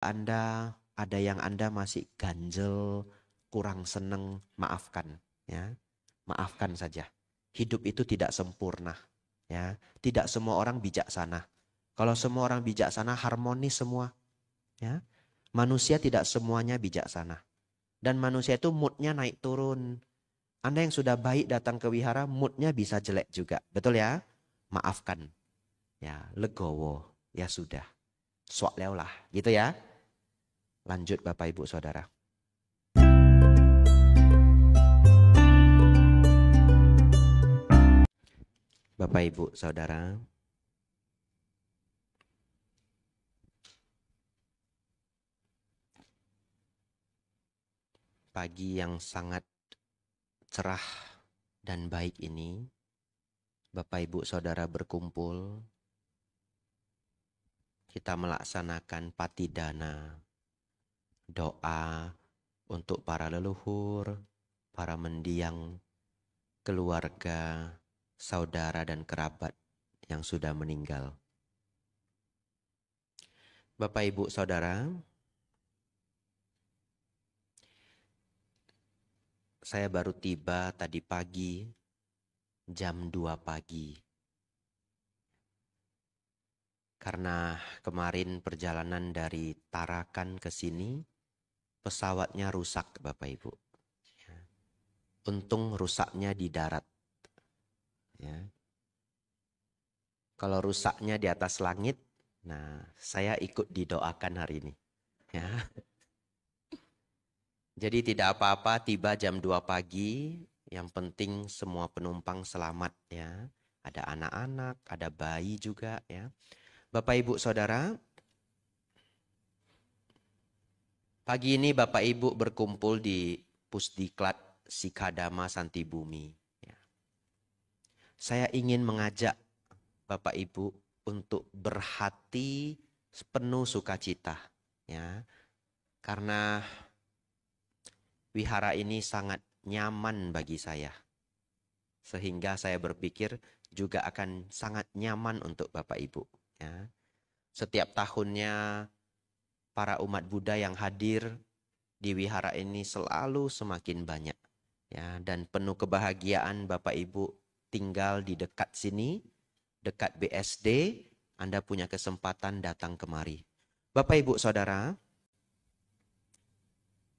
Anda, ada yang Anda masih ganjel, kurang seneng, maafkan. Ya, maafkan saja. Hidup itu tidak sempurna. Ya, tidak semua orang bijaksana. Kalau semua orang bijaksana, harmonis semua. Ya, manusia tidak semuanya bijaksana. Dan manusia itu moodnya naik turun. Anda yang sudah baik datang ke wihara, moodnya bisa jelek juga. Betul ya? Maafkan. Ya, legowo. Ya sudah. Swak leo lah. Gitu ya. Lanjut Bapak Ibu Saudara. Bapak Ibu Saudara. Pagi yang sangat cerah dan baik ini, Bapak Ibu Saudara berkumpul, kita melaksanakan patidana, doa untuk para leluhur, para mendiang, keluarga, saudara dan kerabat yang sudah meninggal. Bapak Ibu Saudara, saya baru tiba tadi pagi, jam 2 pagi. Karena kemarin perjalanan dari Tarakan ke sini, pesawatnya rusak Bapak Ibu. Untung rusaknya di darat. Ya. Kalau rusaknya di atas langit, nah saya ikut didoakan hari ini. Ya. Jadi tidak apa-apa, tiba jam 2 pagi, yang penting semua penumpang selamat ya. Ada anak-anak, ada bayi juga ya. Bapak Ibu Saudara, pagi ini Bapak Ibu berkumpul di Pusdiklat Sikadama Santibumi. Ya. Saya ingin mengajak Bapak Ibu untuk berhati penuh sukacita. Ya. Karena wihara ini sangat nyaman bagi saya. Sehingga saya berpikir juga akan sangat nyaman untuk Bapak Ibu. Ya. Setiap tahunnya para umat Buddha yang hadir di wihara ini selalu semakin banyak. Ya, dan penuh kebahagiaan Bapak Ibu tinggal di dekat sini, dekat BSD, Anda punya kesempatan datang kemari. Bapak Ibu Saudara,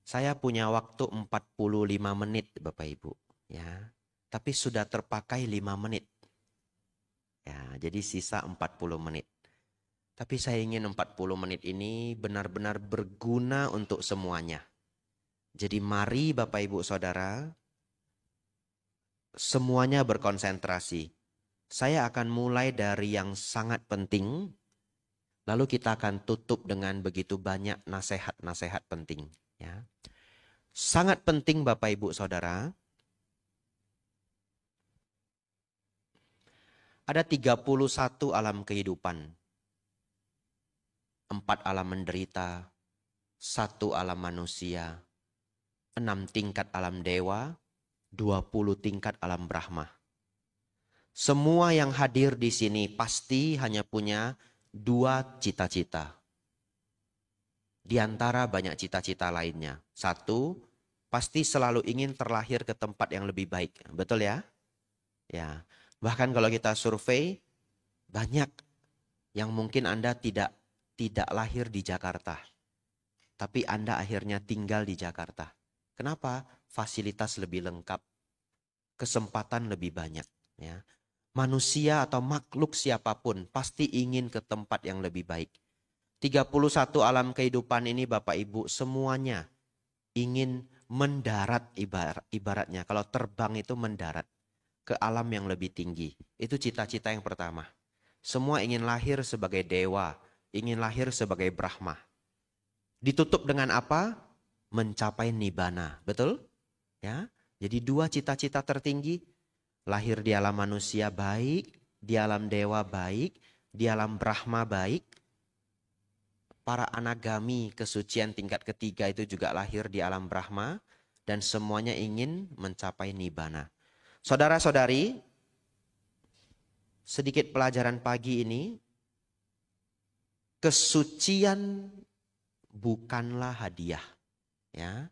saya punya waktu 45 menit Bapak Ibu. Ya, tapi sudah terpakai 5 menit. Ya, jadi sisa 40 menit. Tapi saya ingin 40 menit ini benar-benar berguna untuk semuanya. Jadi mari Bapak Ibu Saudara, semuanya berkonsentrasi. Saya akan mulai dari yang sangat penting, lalu kita akan tutup dengan begitu banyak nasihat-nasihat penting. Ya. Sangat penting Bapak Ibu Saudara, ada 31 alam kehidupan. 4 alam menderita, 1 alam manusia, 6 tingkat alam dewa, 20 tingkat alam Brahma. Semua yang hadir di sini pasti hanya punya 2 cita-cita. Di antara banyak cita-cita lainnya. 1, pasti selalu ingin terlahir ke tempat yang lebih baik. Betul ya? Ya. Bahkan kalau kita survei, banyak yang mungkin Anda tidak lahir di Jakarta. Tapi Anda akhirnya tinggal di Jakarta. Kenapa? Fasilitas lebih lengkap. Kesempatan lebih banyak. Ya. Manusia atau makhluk siapapun pasti ingin ke tempat yang lebih baik. 31 alam kehidupan ini Bapak Ibu semuanya ingin mendarat ibaratnya. Kalau terbang itu mendarat ke alam yang lebih tinggi. Itu cita-cita yang pertama. Semua ingin lahir sebagai dewa, ingin lahir sebagai Brahma. Ditutup dengan apa? Mencapai nibbana, betul? Ya. Jadi 2 cita-cita tertinggi, lahir di alam manusia baik, di alam dewa baik, di alam Brahma baik. Para anagami kesucian tingkat ketiga itu juga lahir di alam Brahma dan semuanya ingin mencapai nibbana. Saudara-saudari, sedikit pelajaran pagi ini, kesucian bukanlah hadiah. Ya.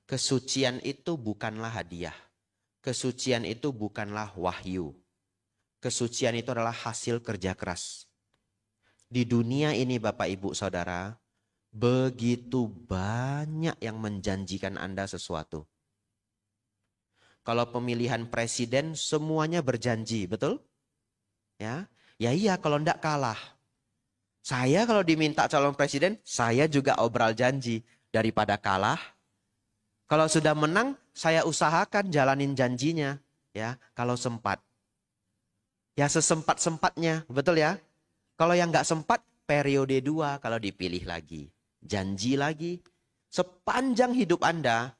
Kesucian itu bukanlah hadiah. Kesucian itu bukanlah wahyu. Kesucian itu adalah hasil kerja keras. Di dunia ini Bapak Ibu Saudara, begitu banyak yang menjanjikan Anda sesuatu. Kalau pemilihan presiden semuanya berjanji, betul? Ya, ya iya kalau enggak kalah. Saya kalau diminta calon presiden, saya juga obral janji. Daripada kalah, kalau sudah menang, saya usahakan jalanin janjinya. Ya, kalau sempat. Ya sesempat-sempatnya, betul ya? Kalau yang nggak sempat, periode 2 kalau dipilih lagi. Janji lagi. Sepanjang hidup Anda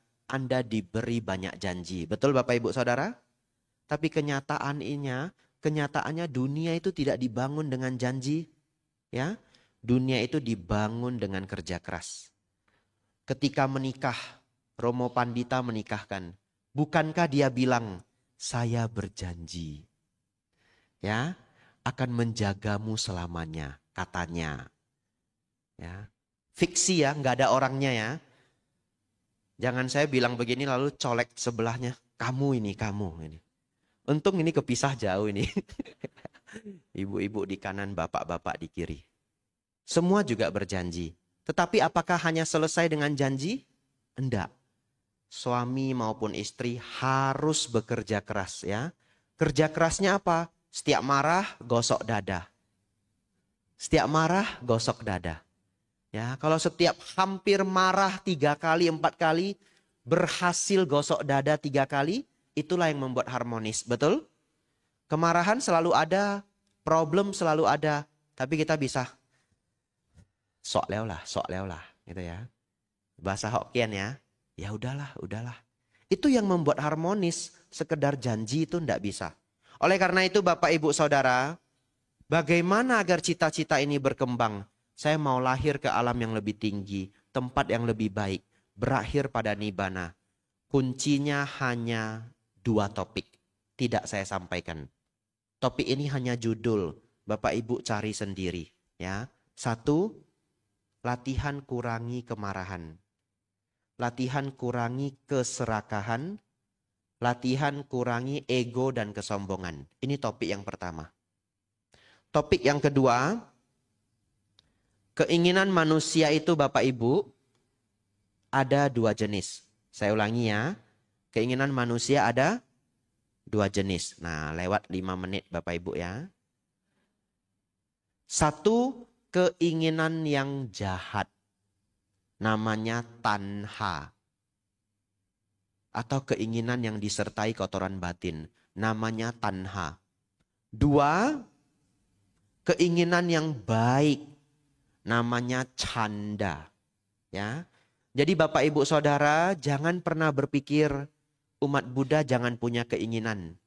diberi banyak janji. Betul Bapak Ibu Saudara? Tapi kenyataannya dunia itu tidak dibangun dengan janji. Ya, dunia itu dibangun dengan kerja keras. Ketika menikah, Romo Pandita menikahkan. Bukankah dia bilang, saya berjanji. Ya, akan menjagamu selamanya, katanya. Ya, fiksi ya, nggak ada orangnya ya. Jangan saya bilang begini lalu colek sebelahnya. Kamu ini. Untung ini kepisah jauh ini. Ibu-ibu di kanan, bapak-bapak di kiri. Semua juga berjanji. Tetapi apakah hanya selesai dengan janji? Enggak. Suami maupun istri harus bekerja keras ya. Kerja kerasnya apa? Setiap marah, gosok dada. Setiap marah, gosok dada. Ya, kalau setiap hampir marah 3 kali, 4 kali, berhasil gosok dada 3 kali, itulah yang membuat harmonis. Betul? Kemarahan selalu ada, problem selalu ada. Tapi kita bisa sok leo lah, gitu ya. Bahasa Hokkien ya. Ya udahlah. Itu yang membuat harmonis, sekedar janji itu enggak bisa. Oleh karena itu Bapak Ibu Saudara, bagaimana agar cita-cita ini berkembang? Saya mau lahir ke alam yang lebih tinggi, tempat yang lebih baik, berakhir pada nibana. Kuncinya hanya 2 topik, tidak saya sampaikan. Topik ini hanya judul, Bapak Ibu cari sendiri. Ya, 1, latihan kurangi kemarahan. Latihan kurangi keserakahan. Latihan kurangi ego dan kesombongan. Ini topik yang pertama. Topik yang kedua, keinginan manusia itu Bapak Ibu ada 2 jenis. Saya ulangi ya. Keinginan manusia ada 2 jenis. Nah, lewat 5 menit Bapak Ibu ya. 1, keinginan yang jahat. Namanya tanha. Atau keinginan yang disertai kotoran batin. Namanya tanha. 2, keinginan yang baik. Namanya canda. Ya. Jadi Bapak Ibu Saudara, jangan pernah berpikir umat Buddha jangan punya keinginan.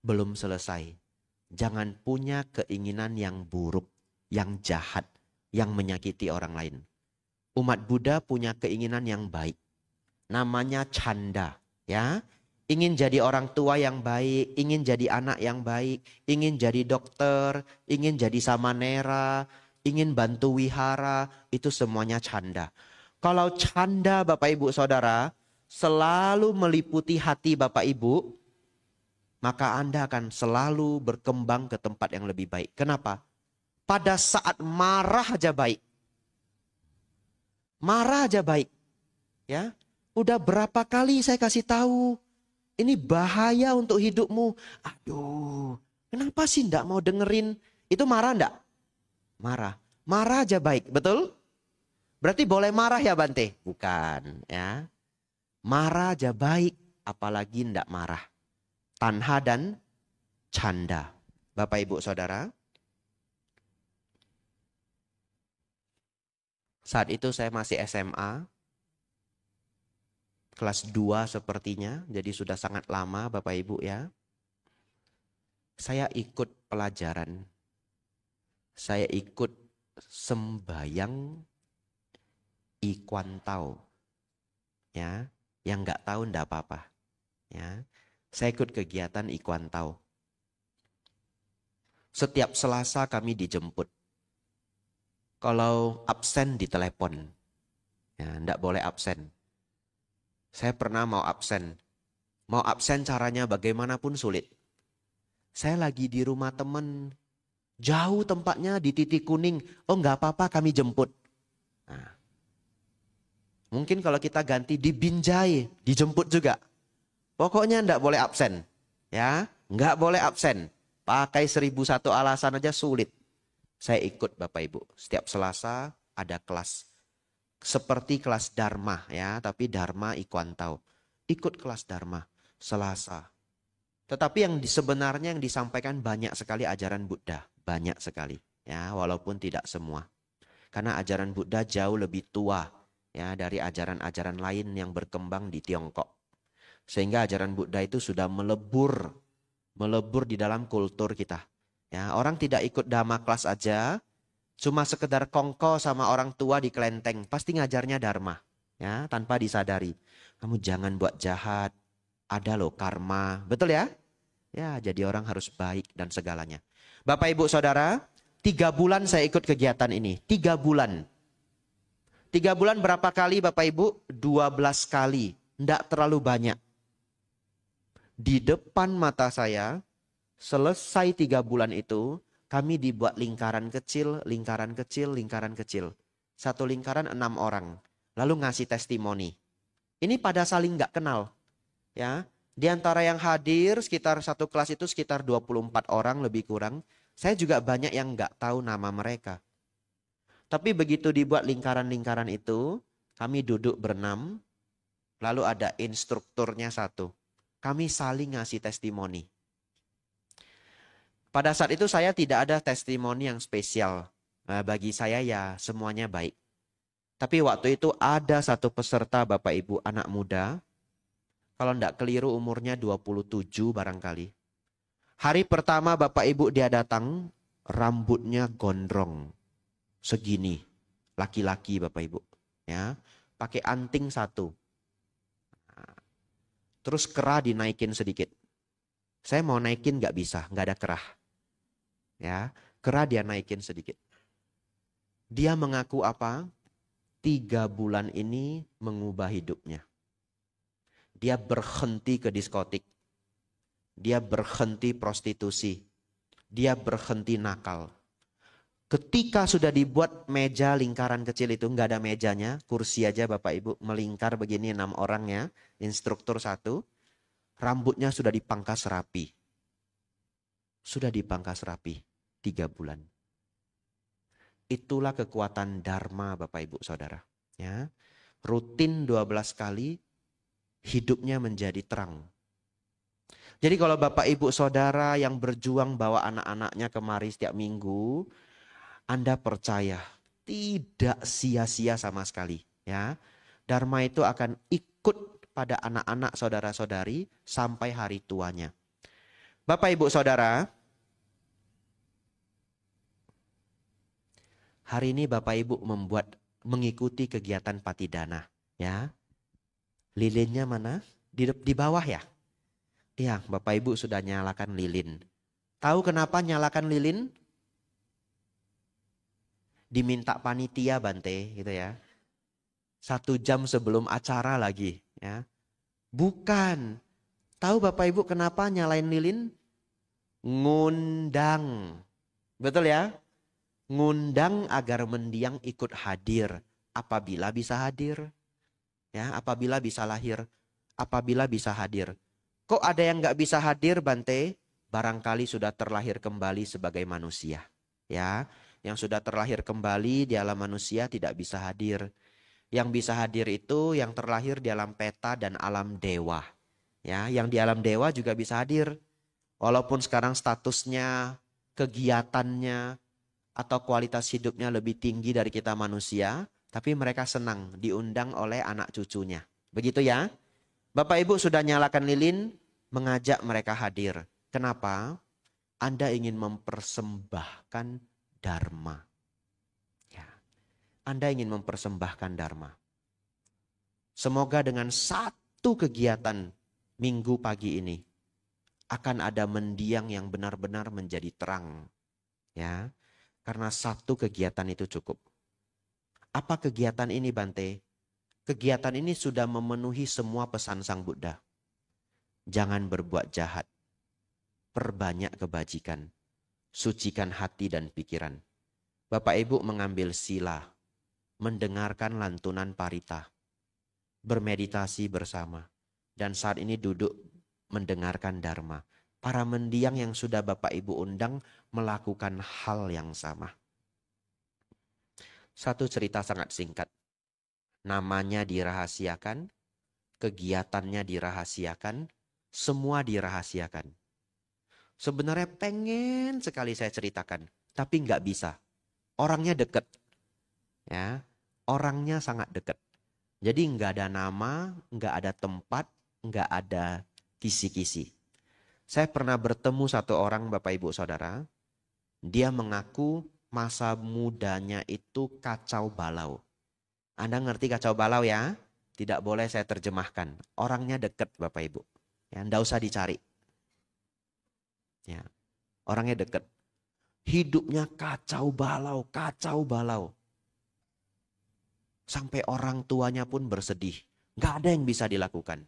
Belum selesai. Jangan punya keinginan yang buruk, yang jahat, yang menyakiti orang lain. Umat Buddha punya keinginan yang baik. Namanya canda, ya. Ingin jadi orang tua yang baik, ingin jadi anak yang baik, ingin jadi dokter, ingin jadi samanera, ingin bantu wihara, itu semuanya canda. Kalau canda Bapak Ibu Saudara selalu meliputi hati Bapak Ibu, maka Anda akan selalu berkembang ke tempat yang lebih baik. Kenapa? Pada saat marah aja baik. Marah aja baik. Ya. Udah berapa kali saya kasih tahu, ini bahaya untuk hidupmu. Aduh, kenapa sih enggak mau dengerin? Itu marah enggak? Marah. Marah aja baik, betul? Berarti boleh marah ya Bante? Bukan, ya. Marah aja baik, apalagi enggak marah. Tanha dan canda. Bapak Ibu Saudara. Saat itu saya masih SMA. Kelas 2 sepertinya, jadi sudah sangat lama Bapak Ibu ya. Saya ikut pelajaran. Saya ikut sembayang Ikwantau. Ya, yang nggak tahu ndak apa-apa. Ya. Saya ikut kegiatan Ikwantau. Setiap Selasa kami dijemput. Kalau absen ditelepon. Ya, enggak boleh absen. Saya pernah mau absen. Mau absen caranya bagaimanapun sulit. Saya lagi di rumah temen. Jauh tempatnya di titik kuning. Oh enggak apa-apa kami jemput. Nah, mungkin kalau kita ganti di Binjai. Dijemput juga. Pokoknya enggak boleh absen. Ya, enggak boleh absen. Pakai 1001 alasan aja sulit. Saya ikut Bapak Ibu. Setiap Selasa ada kelas. Seperti kelas Dharma ya. Tapi Dharma Ikwantau. Ikut kelas Dharma. Selasa. Tetapi yang sebenarnya yang disampaikan banyak sekali ajaran Buddha. Banyak sekali. Ya, walaupun tidak semua. Karena ajaran Buddha jauh lebih tua. Ya, dari ajaran-ajaran lain yang berkembang di Tiongkok. Sehingga ajaran Buddha itu sudah melebur di dalam kultur kita. Ya, orang tidak ikut dhamma kelas aja, cuma sekedar kongko sama orang tua di kelenteng, pasti ngajarnya dharma, ya, tanpa disadari. Kamu jangan buat jahat, ada loh karma, betul ya? Ya, jadi orang harus baik dan segalanya. Bapak Ibu Saudara, 3 bulan saya ikut kegiatan ini, 3 bulan. 3 bulan berapa kali Bapak Ibu? 12 kali, enggak terlalu banyak. Di depan mata saya, selesai 3 bulan itu, kami dibuat lingkaran kecil, lingkaran kecil, lingkaran kecil. Satu lingkaran 6 orang. Lalu ngasih testimoni. Ini pada saling nggak kenal. Ya, di antara yang hadir sekitar satu kelas itu sekitar 24 orang lebih kurang. Saya juga banyak yang nggak tahu nama mereka. Tapi begitu dibuat lingkaran-lingkaran itu, kami duduk berenam. Lalu ada instrukturnya satu. Kami saling ngasih testimoni. Pada saat itu saya tidak ada testimoni yang spesial. Bagi saya ya semuanya baik. Tapi waktu itu ada satu peserta Bapak Ibu anak muda. Kalau tidak keliru umurnya 27 barangkali. Hari pertama Bapak Ibu dia datang. Rambutnya gondrong. Segini. Laki-laki Bapak Ibu. Ya, pakai anting satu. Terus kerah dinaikin sedikit. Saya mau naikin nggak bisa, nggak ada kerah. Ya, kerah dia naikin sedikit. Dia mengaku apa? 3 bulan ini mengubah hidupnya. Dia berhenti ke diskotik. Dia berhenti prostitusi. Dia berhenti nakal. Ketika sudah dibuat meja lingkaran kecil itu, nggak ada mejanya, kursi aja Bapak Ibu, melingkar begini 6 orangnya, instruktur satu, rambutnya sudah dipangkas rapi. Sudah dipangkas rapi 3 bulan. Itulah kekuatan Dharma Bapak Ibu Saudara. Ya, rutin 12 kali, hidupnya menjadi terang. Jadi kalau Bapak Ibu Saudara yang berjuang bawa anak-anaknya kemari setiap minggu, Anda percaya tidak sia-sia sama sekali. Ya, Dharma itu akan ikut pada anak-anak saudara-saudari sampai hari tuanya. Bapak Ibu Saudara, hari ini Bapak Ibu mengikuti kegiatan Patidana. Ya, lilinnya mana? Di bawah ya? Iya, Bapak Ibu sudah nyalakan lilin. Tahu kenapa nyalakan lilin? Diminta panitia Bante gitu ya. 1 jam sebelum acara lagi ya. Bukan. Tahu Bapak Ibu kenapa nyalain lilin? Ngundang. Betul ya? Ngundang agar mendiang ikut hadir. Apabila bisa hadir. Ya, apabila bisa lahir. Apabila bisa hadir. Kok ada yang nggak bisa hadir Bante? Barangkali sudah terlahir kembali sebagai manusia. Ya, yang sudah terlahir kembali di alam manusia tidak bisa hadir. Yang bisa hadir itu yang terlahir di alam peta dan alam dewa. Ya, yang di alam dewa juga bisa hadir. Walaupun sekarang statusnya, kegiatannya, atau kualitas hidupnya lebih tinggi dari kita manusia, tapi mereka senang diundang oleh anak cucunya. Begitu ya. Bapak Ibu sudah nyalakan lilin, mengajak mereka hadir. Kenapa? Anda ingin mempersembahkan Dharma. Ya. Anda ingin mempersembahkan Dharma. Semoga dengan satu kegiatan minggu pagi ini akan ada mendiang yang benar-benar menjadi terang. Ya. Karena satu kegiatan itu cukup. Apa kegiatan ini, Bante? Kegiatan ini sudah memenuhi semua pesan Sang Buddha. Jangan berbuat jahat. Perbanyak kebajikan. Sucikan hati dan pikiran. Bapak Ibu mengambil sila. Mendengarkan lantunan parita. Bermeditasi bersama. Dan saat ini duduk mendengarkan dharma. Para mendiang yang sudah Bapak Ibu undang melakukan hal yang sama. Satu cerita sangat singkat. Namanya dirahasiakan, kegiatannya dirahasiakan, semua dirahasiakan. Sebenarnya pengen sekali saya ceritakan, tapi nggak bisa. Orangnya deket, ya, orangnya sangat deket. Jadi nggak ada nama, nggak ada tempat, nggak ada kisi-kisi. Saya pernah bertemu satu orang, Bapak Ibu Saudara. Dia mengaku masa mudanya itu kacau balau. Anda ngerti kacau balau ya? Tidak boleh saya terjemahkan. Orangnya deket Bapak Ibu. Ya, nggak usah dicari. Ya, orangnya deket. Hidupnya kacau balau, kacau balau. Sampai orang tuanya pun bersedih. Nggak ada yang bisa dilakukan.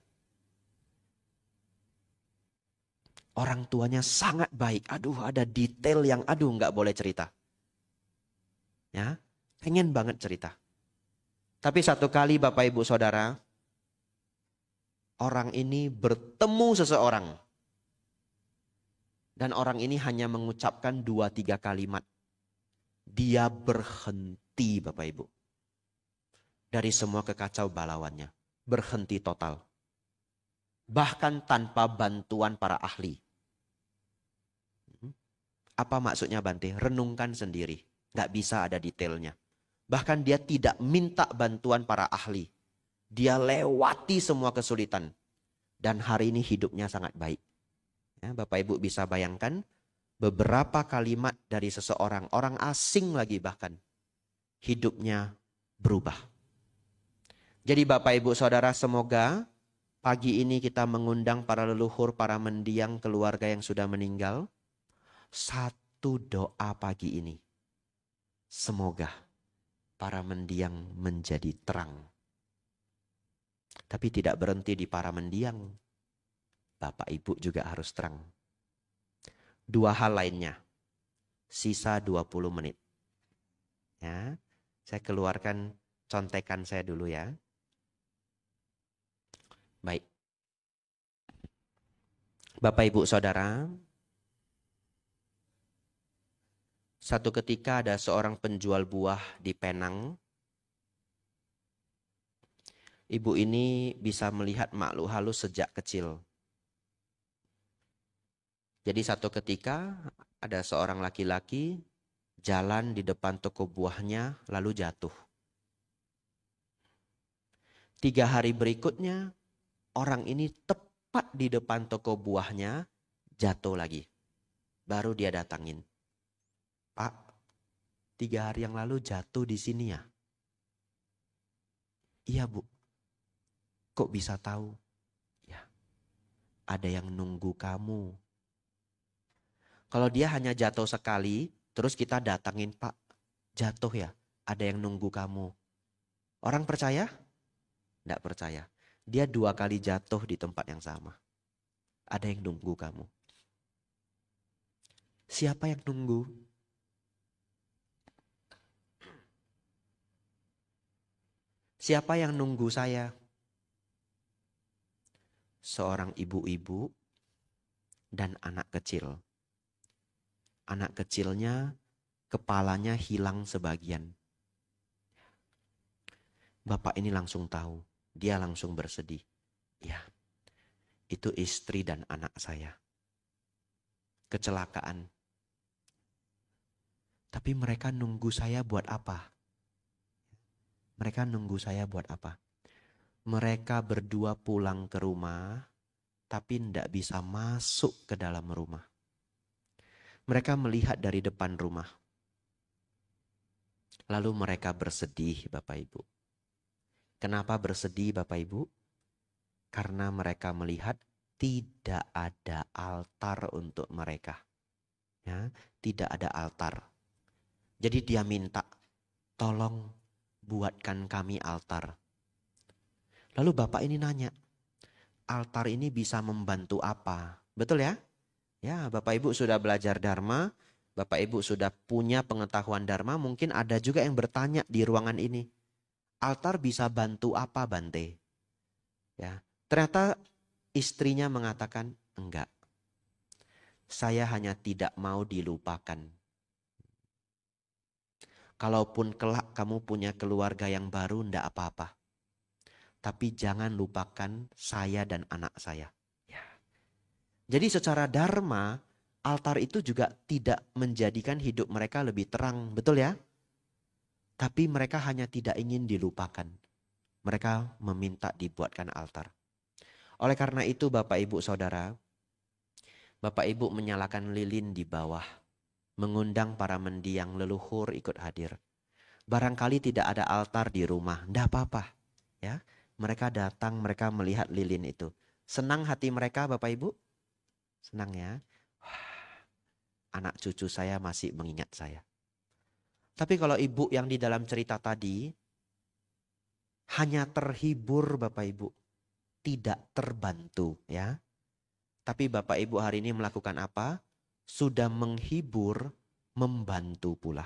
Orang tuanya sangat baik. Aduh, ada detail yang nggak boleh cerita. Ya, pengen banget cerita. Tapi satu kali Bapak Ibu Saudara, orang ini bertemu seseorang. Dan orang ini hanya mengucapkan 2-3 kalimat. Dia berhenti Bapak Ibu. Dari semua kekacau balauannya. Berhenti total. Bahkan tanpa bantuan para ahli. Apa maksudnya Bante? Renungkan sendiri. Nggak bisa ada detailnya. Bahkan dia tidak minta bantuan para ahli. Dia lewati semua kesulitan. Dan hari ini hidupnya sangat baik. Ya, Bapak Ibu bisa bayangkan beberapa kalimat dari seseorang, orang asing lagi bahkan. Hidupnya berubah. Jadi Bapak Ibu Saudara, semoga pagi ini kita mengundang para leluhur, para mendiang keluarga yang sudah meninggal. Satu doa pagi ini. Semoga para mendiang menjadi terang. Tapi tidak berhenti di para mendiang. Bapak Ibu juga harus terang. Dua hal lainnya. Sisa 20 menit. Ya, saya keluarkan contekan saya dulu ya. Baik. Bapak Ibu Saudara, satu ketika ada seorang penjual buah di Penang. Ibu ini bisa melihat makhluk halus sejak kecil. Jadi satu ketika ada seorang laki-laki jalan di depan toko buahnya lalu jatuh. 3 hari berikutnya orang ini tepat di depan toko buahnya jatuh lagi. Baru dia datangin. Pak, 3 hari yang lalu jatuh di sini ya? Iya Bu. Kok bisa tahu? Ya, ada yang nunggu kamu. Kalau dia hanya jatuh sekali, terus kita datangin, Pak, jatuh ya, ada yang nunggu kamu. Orang percaya? Tidak percaya. Dia 2 kali jatuh di tempat yang sama. Ada yang nunggu kamu. Siapa yang nunggu? Siapa yang nunggu saya? Seorang ibu-ibu dan anak kecil. Anak kecilnya kepalanya hilang sebagian. Bapak ini langsung tahu. Dia langsung bersedih. Ya, itu istri dan anak saya. Kecelakaan. Tapi mereka nunggu saya buat apa? Mereka nunggu saya buat apa? Mereka berdua pulang ke rumah, tapi tidak bisa masuk ke dalam rumah. Mereka melihat dari depan rumah. Lalu mereka bersedih, Bapak Ibu. Kenapa bersedih, Bapak Ibu? Karena mereka melihat tidak ada altar untuk mereka. Ya, tidak ada altar. Jadi dia minta, tolong buatkan kami altar. Lalu bapak ini nanya, altar ini bisa membantu apa? Betul ya? Ya, Bapak Ibu sudah belajar Dharma, Bapak Ibu sudah punya pengetahuan Dharma, mungkin ada juga yang bertanya di ruangan ini. Altar bisa bantu apa, Bante? Ya, ternyata istrinya mengatakan, enggak. Saya hanya tidak mau dilupakan. Kalaupun kelak kamu punya keluarga yang baru, enggak apa-apa. Tapi jangan lupakan saya dan anak saya. Ya. Jadi secara dharma, altar itu juga tidak menjadikan hidup mereka lebih terang. Betul ya? Tapi mereka hanya tidak ingin dilupakan. Mereka meminta dibuatkan altar. Oleh karena itu Bapak Ibu Saudara, Bapak Ibu menyalakan lilin di bawah. Mengundang para mendiang leluhur ikut hadir. Barangkali tidak ada altar di rumah, enggak apa-apa. Ya, mereka datang, mereka melihat lilin itu. Senang hati mereka Bapak Ibu? Senang ya. Wah, anak cucu saya masih mengingat saya. Tapi kalau ibu yang di dalam cerita tadi hanya terhibur Bapak Ibu, tidak terbantu ya. Tapi Bapak Ibu hari ini melakukan apa? Sudah menghibur, membantu pula,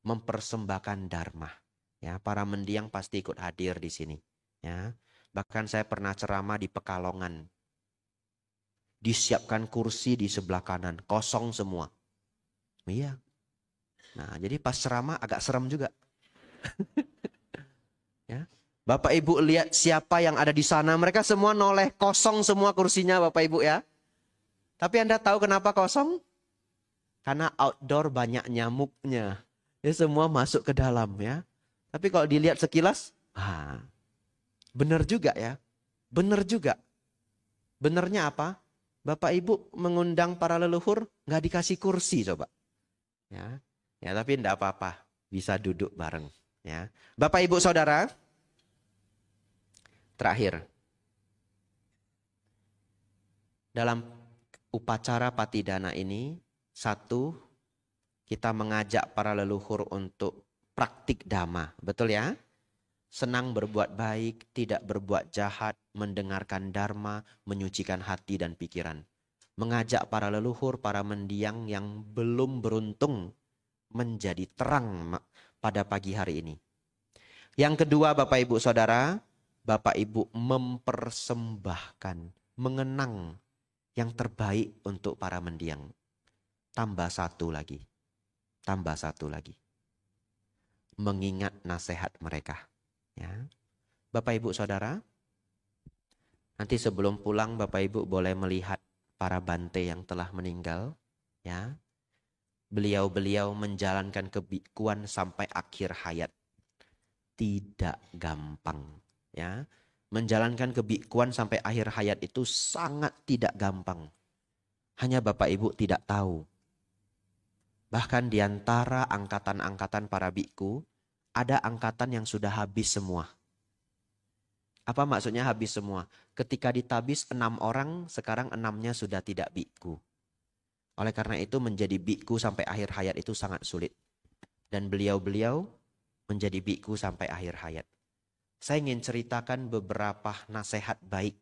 mempersembahkan dharma. Ya, para mendiang pasti ikut hadir di sini. Ya, bahkan saya pernah ceramah di Pekalongan. Disiapkan kursi di sebelah kanan, kosong semua. Iya. Nah, jadi pas ceramah agak serem juga. Ya, Bapak Ibu lihat siapa yang ada di sana, mereka semua noleh, kosong semua kursinya Bapak Ibu ya. Tapi Anda tahu kenapa kosong? Karena outdoor banyak nyamuknya. Ya semua masuk ke dalam ya. Tapi kalau dilihat sekilas, benar juga ya. Benar juga. Benernya apa? Bapak Ibu mengundang para leluhur, nggak dikasih kursi coba. Ya, ya tapi enggak apa-apa. Bisa duduk bareng. Ya, Bapak Ibu Saudara, terakhir. Dalam upacara patidana ini, satu, kita mengajak para leluhur untuk praktik dhamma. Betul ya? Senang berbuat baik, tidak berbuat jahat, mendengarkan dharma, menyucikan hati dan pikiran. Mengajak para leluhur, para mendiang yang belum beruntung menjadi terang pada pagi hari ini. Yang kedua Bapak Ibu Saudara, Bapak Ibu mempersembahkan, mengenang yang terbaik untuk para mendiang. Tambah satu lagi. Tambah satu lagi. Mengingat nasihat mereka. Ya. Bapak Ibu Saudara, nanti sebelum pulang Bapak Ibu boleh melihat para bante yang telah meninggal. Ya. Beliau-beliau menjalankan kebikuan sampai akhir hayat. Tidak gampang. Ya. Menjalankan kebikuan sampai akhir hayat itu sangat tidak gampang. Hanya Bapak Ibu tidak tahu. Bahkan di antara angkatan-angkatan para biku, ada angkatan yang sudah habis semua. Apa maksudnya habis semua? Ketika ditabis 6 orang, sekarang 6-nya sudah tidak biku. Oleh karena itu menjadi biku sampai akhir hayat itu sangat sulit. Dan beliau-beliau menjadi biku sampai akhir hayat. Saya ingin ceritakan beberapa nasihat baik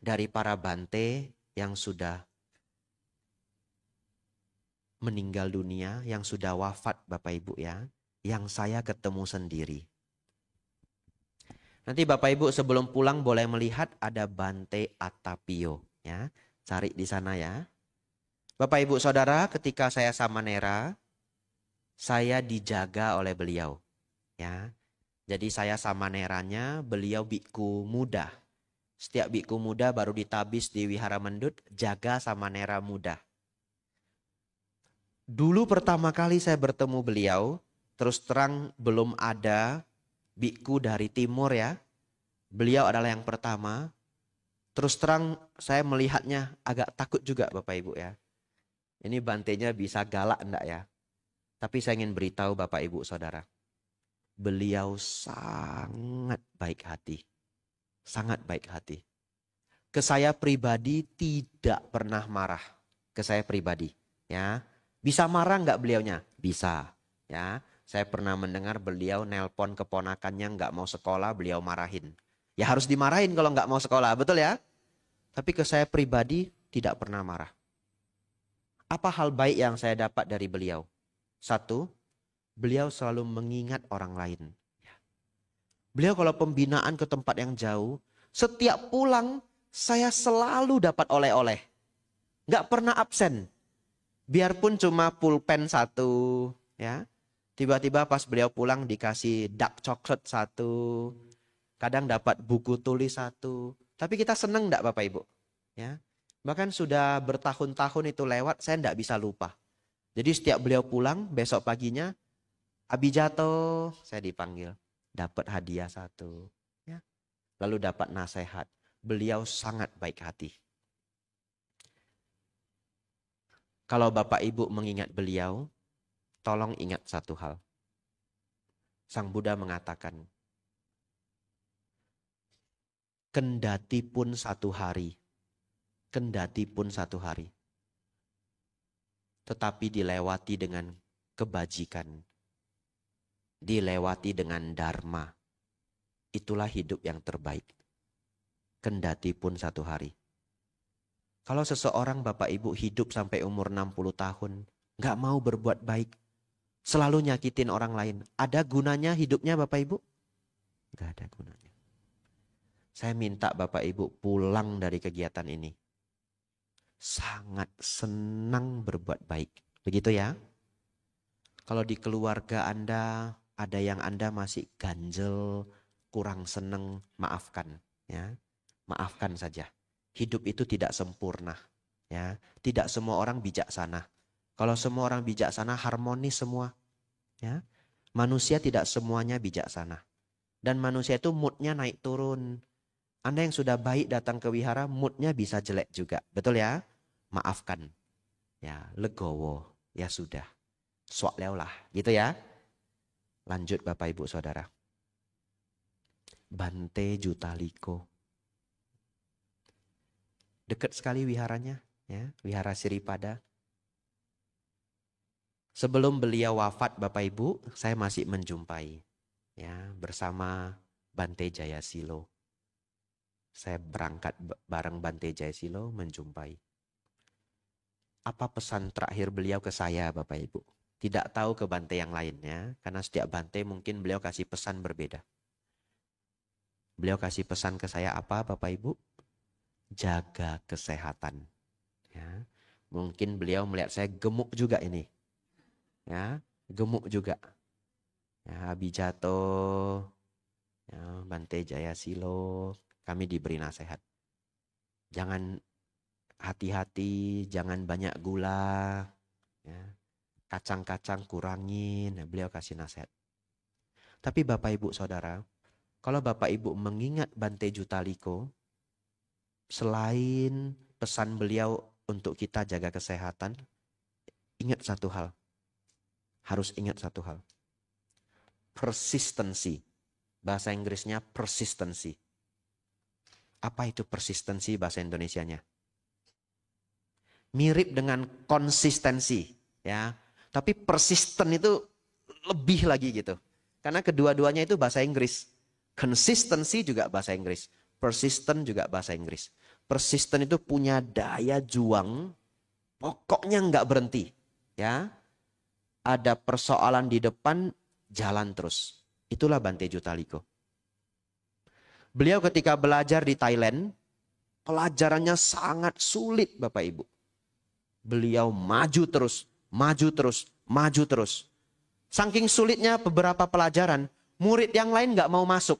dari para bante yang sudah meninggal dunia, yang sudah wafat Bapak Ibu ya, yang saya ketemu sendiri. Nanti Bapak Ibu sebelum pulang boleh melihat ada Bante Atapio ya, cari di sana ya. Bapak Ibu Saudara, ketika saya samanera, saya dijaga oleh beliau ya. Jadi saya samaneranya, beliau biku muda. Setiap biku muda baru ditabis di Wihara Mendut, jaga samanera muda. Dulu pertama kali saya bertemu beliau, terus terang belum ada biku dari timur ya. Beliau adalah yang pertama. Terus terang saya melihatnya agak takut juga Bapak Ibu ya. Ini bantenya bisa galak enggak ya? Tapi saya ingin beritahu Bapak Ibu Saudara. Beliau sangat baik hati. Sangat baik hati. Ke saya pribadi tidak pernah marah. Ke saya pribadi ya. Bisa marah enggak beliaunya? Bisa. Ya, saya pernah mendengar beliau nelpon keponakannya nggak mau sekolah, beliau marahin. Ya harus dimarahin kalau nggak mau sekolah, betul ya? Tapi ke saya pribadi tidak pernah marah. Apa hal baik yang saya dapat dari beliau? Satu, beliau selalu mengingat orang lain. Beliau kalau pembinaan ke tempat yang jauh, setiap pulang saya selalu dapat oleh-oleh. Nggak pernah absen. Biarpun cuma pulpen satu, ya. Tiba-tiba pas beliau pulang dikasih dark chocolate satu. Kadang dapat buku tulis satu. Tapi kita seneng enggak Bapak Ibu? Ya. Bahkan sudah bertahun-tahun itu lewat, saya enggak bisa lupa. Jadi setiap beliau pulang, besok paginya, Abi jatuh, saya dipanggil. Dapat hadiah satu. Ya. Lalu dapat nasihat. Beliau sangat baik hati. Kalau Bapak Ibu mengingat beliau, tolong ingat satu hal. Sang Buddha mengatakan, kendati pun satu hari, tetapi dilewati dengan kebajikan, dilewati dengan dharma, itulah hidup yang terbaik. Kendati pun satu hari. Kalau seseorang Bapak Ibu hidup sampai umur 60 tahun, nggak mau berbuat baik, selalu nyakitin orang lain, ada gunanya hidupnya Bapak Ibu? Nggak ada gunanya. Saya minta Bapak Ibu pulang dari kegiatan ini sangat senang berbuat baik. Begitu ya? Kalau di keluarga Anda ada yang Anda masih ganjel, kurang seneng, maafkan. Ya, maafkan saja. Hidup itu tidak sempurna. Ya, tidak semua orang bijaksana. Kalau semua orang bijaksana, harmonis semua. Ya, manusia tidak semuanya bijaksana. Dan manusia itu moodnya naik turun. Anda yang sudah baik datang ke wihara, moodnya bisa jelek juga. Betul ya? Maafkan. Ya, legowo. Ya sudah. Swak lah. Gitu ya. Lanjut Bapak Ibu Saudara. Bante Jutaliko. Dekat sekali wiharanya. Ya, wihara Siripada. Sebelum beliau wafat Bapak Ibu, saya masih menjumpai. Ya, bersama Bante Jayasilo. Saya berangkat bareng Bante Jayasilo menjumpai. Apa pesan terakhir beliau ke saya Bapak Ibu? Tidak tahu ke Bante yang lainnya, karena setiap Bante mungkin beliau kasih pesan berbeda. Beliau kasih pesan ke saya apa Bapak Ibu? Jaga kesehatan. Ya, mungkin beliau melihat saya gemuk juga ini. Ya, gemuk juga. Ya, Abijato, ya, Bante Jayasilo, kami diberi nasihat. Jangan hati-hati, jangan banyak gula. Ya. Kacang-kacang kurangin, beliau kasih nasihat. Tapi Bapak Ibu Saudara, kalau Bapak Ibu mengingat Bante Jutaliko, selain pesan beliau untuk kita jaga kesehatan, ingat satu hal. Harus ingat satu hal. Persistency. Bahasa Inggrisnya persistency. Apa itu persistency bahasa Indonesianya? Mirip dengan konsistensi, ya. Tapi persisten itu lebih lagi gitu. Karena kedua-duanya itu bahasa Inggris. Consistency juga bahasa Inggris. Persistent juga bahasa Inggris. Persisten itu punya daya juang, pokoknya nggak berhenti, ya. Ada persoalan di depan, jalan terus. Itulah Bante Jutaliko. Beliau ketika belajar di Thailand, pelajarannya sangat sulit Bapak Ibu. Beliau maju terus, maju terus, maju terus. Saking sulitnya beberapa pelajaran, murid yang lain nggak mau masuk.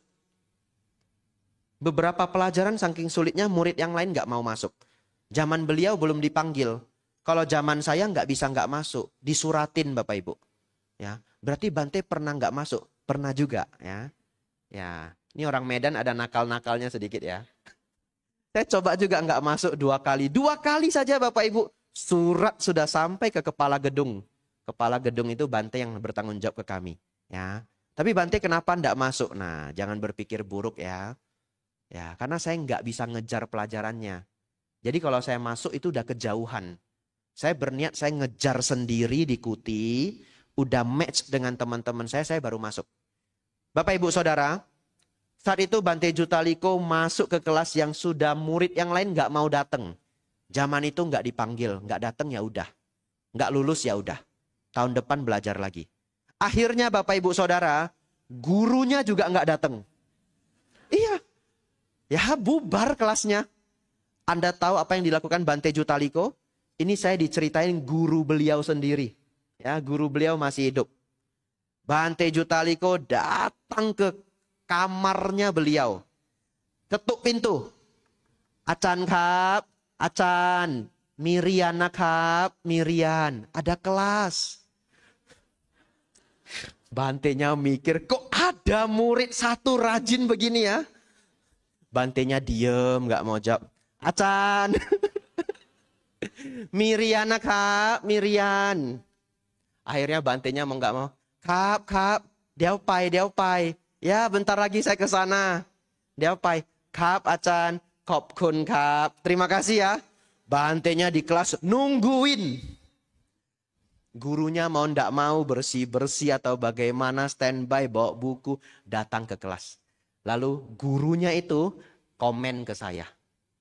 Beberapa pelajaran saking sulitnya murid yang lain nggak mau masuk. Zaman beliau belum dipanggil. Kalau zaman saya nggak bisa nggak masuk, disuratin Bapak Ibu. Ya, berarti Bante pernah nggak masuk, pernah juga ya. Ya, ini orang Medan ada nakal-nakalnya sedikit ya. Saya coba juga nggak masuk 2 kali. 2 kali saja Bapak Ibu. Surat sudah sampai ke kepala gedung. Kepala gedung itu Bante yang bertanggung jawab ke kami. Ya. Tapi Bante kenapa nggak masuk? Nah, jangan berpikir buruk ya. Ya, karena saya nggak bisa ngejar pelajarannya. Jadi kalau saya masuk itu udah kejauhan. Saya berniat saya ngejar sendiri di Kuti. udah match dengan teman-teman saya baru masuk. Bapak Ibu Saudara, saat itu Bante Jutaliko masuk ke kelas yang sudah murid yang lain nggak mau datang. Zaman itu nggak dipanggil, nggak datang ya udah. Nggak lulus ya udah. Tahun depan belajar lagi. Akhirnya Bapak Ibu Saudara, gurunya juga nggak datang. Iya, ya bubar kelasnya. Anda tahu apa yang dilakukan Bante Jutaliko? Ini saya diceritain guru beliau sendiri. Ya, guru beliau masih hidup. Bante Jutaliko datang ke kamarnya beliau. Ketuk pintu. Acan kap, Acan, Mirian nakap, Mirian, ada kelas. Bantenya mikir, kok ada murid satu rajin begini ya? Bantenya diem, gak mau jawab. Acan, Mirian nakap, Mirian. Akhirnya bantenya mau gak mau. Kap, Deo pai. Ya bentar lagi saya ke sana. Deo pai, kap, Acan, khop kun kap. Terima kasih ya. Bantenya di kelas nungguin. Gurunya mau ndak mau bersih-bersih atau bagaimana standby bawa buku datang ke kelas. Lalu gurunya itu komen ke saya.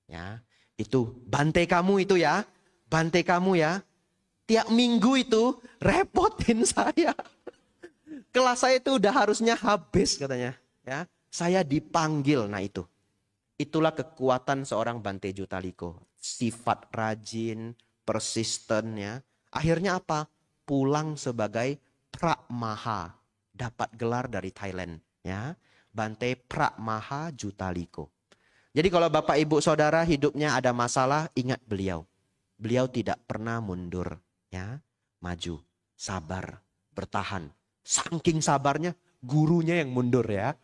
Ya, itu Bante kamu itu ya. Bante kamu ya. Tiap minggu itu repotin saya. Kelas saya itu udah harusnya habis katanya. Ya, saya dipanggil. Nah itu. Itulah kekuatan seorang Bante Jutaliko. Sifat rajin, persisten ya. Akhirnya apa? Pulang sebagai Pramaha. Dapat gelar dari Thailand. Ya, Bante Pramaha Jutaliko. Jadi kalau Bapak Ibu Saudara hidupnya ada masalah, ingat beliau. Beliau tidak pernah mundur. Ya, maju, sabar, bertahan. Saking sabarnya, gurunya yang mundur ya.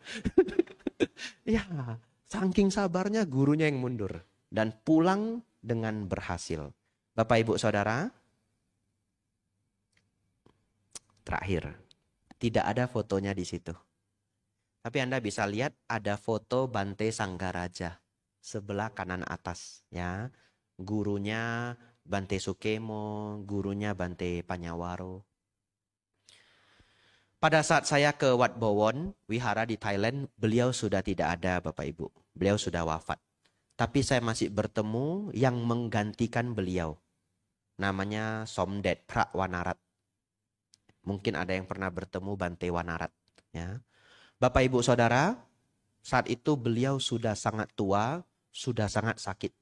Ya, saking sabarnya gurunya yang mundur. Dan pulang dengan berhasil. Bapak Ibu Saudara, terakhir, tidak ada fotonya di situ. Tapi Anda bisa lihat ada foto Bante Sanggaraja. Sebelah kanan atas. Ya, gurunya Bante Sukemo, gurunya Bante Panyawaro. Pada saat saya ke Wat Bowon, wihara di Thailand, beliau sudah tidak ada Bapak Ibu. Beliau sudah wafat. Tapi saya masih bertemu yang menggantikan beliau. Namanya Somdet Prawanarat. Mungkin ada yang pernah bertemu Bante Wanarat. Ya. Bapak Ibu Saudara, saat itu beliau sudah sangat tua, sudah sangat sakit.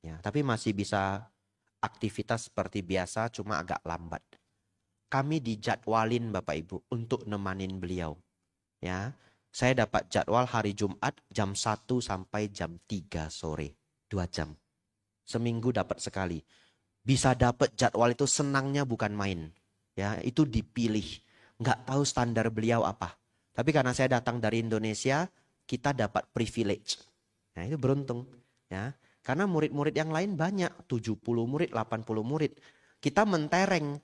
Ya, tapi masih bisa aktivitas seperti biasa, cuma agak lambat. Kami dijadwalin Bapak Ibu untuk nemanin beliau. Ya, saya dapat jadwal hari Jumat jam 1 sampai jam 3 sore. 2 jam. Seminggu dapat sekali. Bisa dapat jadwal itu senangnya bukan main. Ya, itu dipilih. Nggak tahu standar beliau apa. Tapi karena saya datang dari Indonesia, kita dapat privilege. Nah, itu beruntung. Ya, karena murid-murid yang lain banyak. 70 murid, 80 murid. Kita mentereng.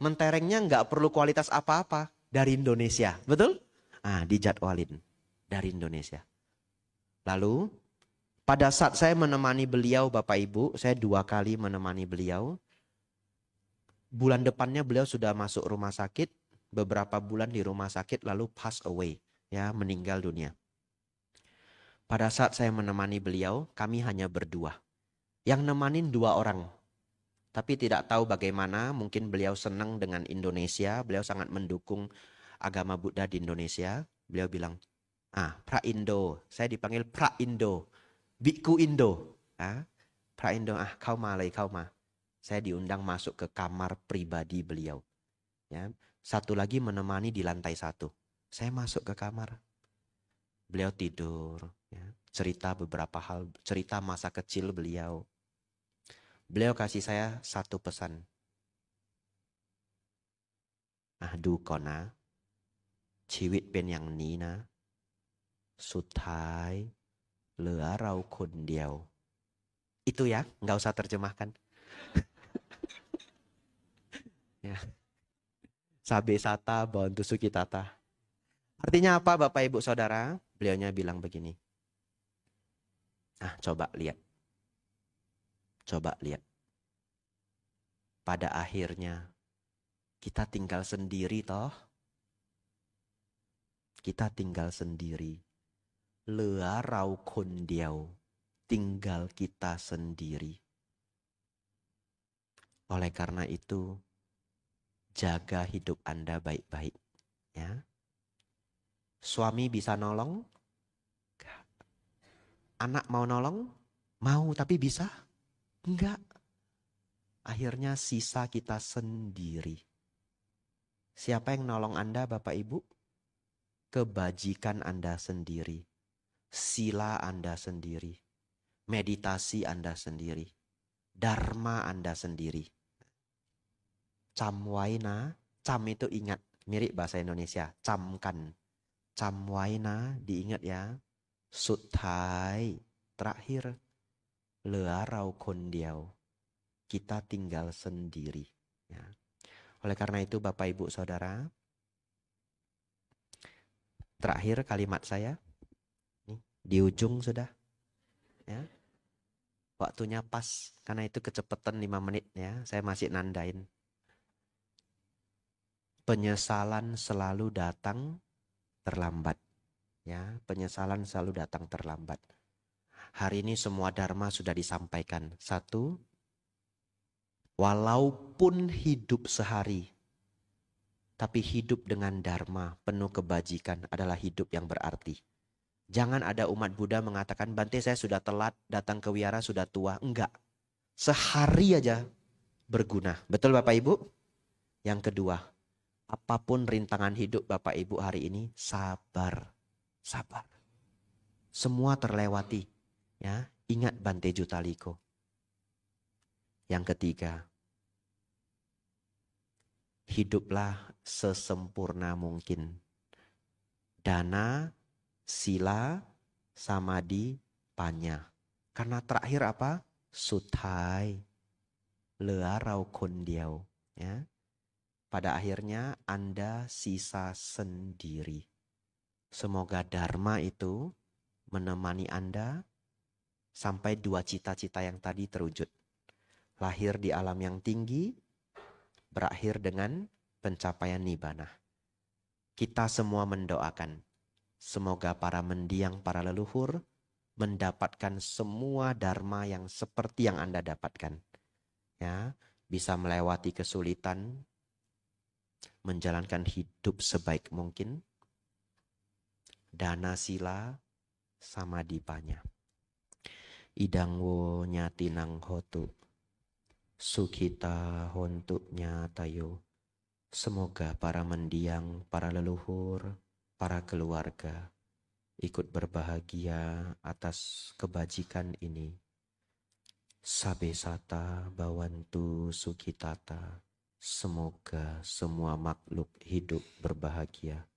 Menterengnya nggak perlu kualitas apa-apa dari Indonesia, betul? Ah, dijadwalin dari Indonesia. Lalu pada saat saya menemani beliau Bapak Ibu, saya 2 kali menemani beliau. Bulan depannya beliau sudah masuk rumah sakit, beberapa bulan di rumah sakit lalu pass away, ya meninggal dunia. Pada saat saya menemani beliau, kami hanya berdua. Yang nemanin 2 orang. Tapi tidak tahu bagaimana, mungkin beliau senang dengan Indonesia, beliau sangat mendukung agama Buddha di Indonesia. Beliau bilang, Pra-Indo, saya dipanggil Pra-Indo, Biku Indo. Pra-Indo, kau ma. Saya diundang masuk ke kamar pribadi beliau. Ya, satu lagi menemani di lantai 1. Saya masuk ke kamar. Beliau tidur, ya, cerita beberapa hal, cerita masa kecil beliau. Beliau kasih saya 1 pesan. Du kona, ชีวิตเป็นอย่างนี้นะ สุดท้ายเหลือเราคนเดียว Itu ya, nggak usah terjemahkan. Ya. Sabe sata bontu sukitata. Artinya apa Bapak Ibu Saudara? Beliaunya bilang begini. Coba lihat. Coba lihat. Pada akhirnya Kita tinggal sendiri toh. Kita tinggal sendiri. Lea rau kon diau. Tinggal kita sendiri. Oleh karena itu, jaga hidup Anda baik-baik. Ya. Suami bisa nolong? Enggak. Anak mau nolong? Mau, tapi bisa? Enggak. Akhirnya sisa kita sendiri. Siapa yang nolong Anda, Bapak Ibu? Kebajikan Anda sendiri. Sila Anda sendiri. Meditasi Anda sendiri. Dharma Anda sendiri. Camwaina, cam itu ingat. Mirip bahasa Indonesia, camkan. Camwaina, diingat ya. Suthai, terakhir. Lea rau kon diau. Kita tinggal sendiri. Ya. Oleh karena itu Bapak Ibu Saudara, terakhir kalimat saya, nih, di ujung sudah. Ya. Waktunya pas, karena itu kecepatan 5 menit ya, saya masih nandain. Penyesalan selalu datang terlambat. Ya, penyesalan selalu datang terlambat. Hari ini semua dharma sudah disampaikan. 1, walaupun hidup sehari, tapi hidup dengan dharma, penuh kebajikan adalah hidup yang berarti. Jangan ada umat Buddha mengatakan, Bante saya sudah telat, datang ke wihara sudah tua. Enggak. Sehari aja berguna. Betul Bapak Ibu? Yang kedua, apapun rintangan hidup Bapak Ibu hari ini, sabar. Sabar. Semua terlewati. Ya, ingat Bante Jutaliko. Yang ketiga, hiduplah sesempurna mungkin. Dana, sila, samadhi, panya. Karena terakhir apa? Suthai. Lea rau kon diau. Ya. Pada akhirnya Anda sisa sendiri. Semoga dharma itu menemani Anda sampai 2 cita-cita yang tadi terwujud. Lahir di alam yang tinggi, berakhir dengan pencapaian nibbana. Kita semua mendoakan, semoga para mendiang, para leluhur mendapatkan semua dharma yang seperti yang Anda dapatkan. Ya, bisa melewati kesulitan, menjalankan hidup sebaik mungkin. Dana sila samadhi panya. Idang wo nyatinang hotu. Sukhita hontu nyatayo. Semoga para mendiang, para leluhur, para keluarga ikut berbahagia atas kebajikan ini. Sabesata bawantu sukhitata. Semoga semua makhluk hidup berbahagia.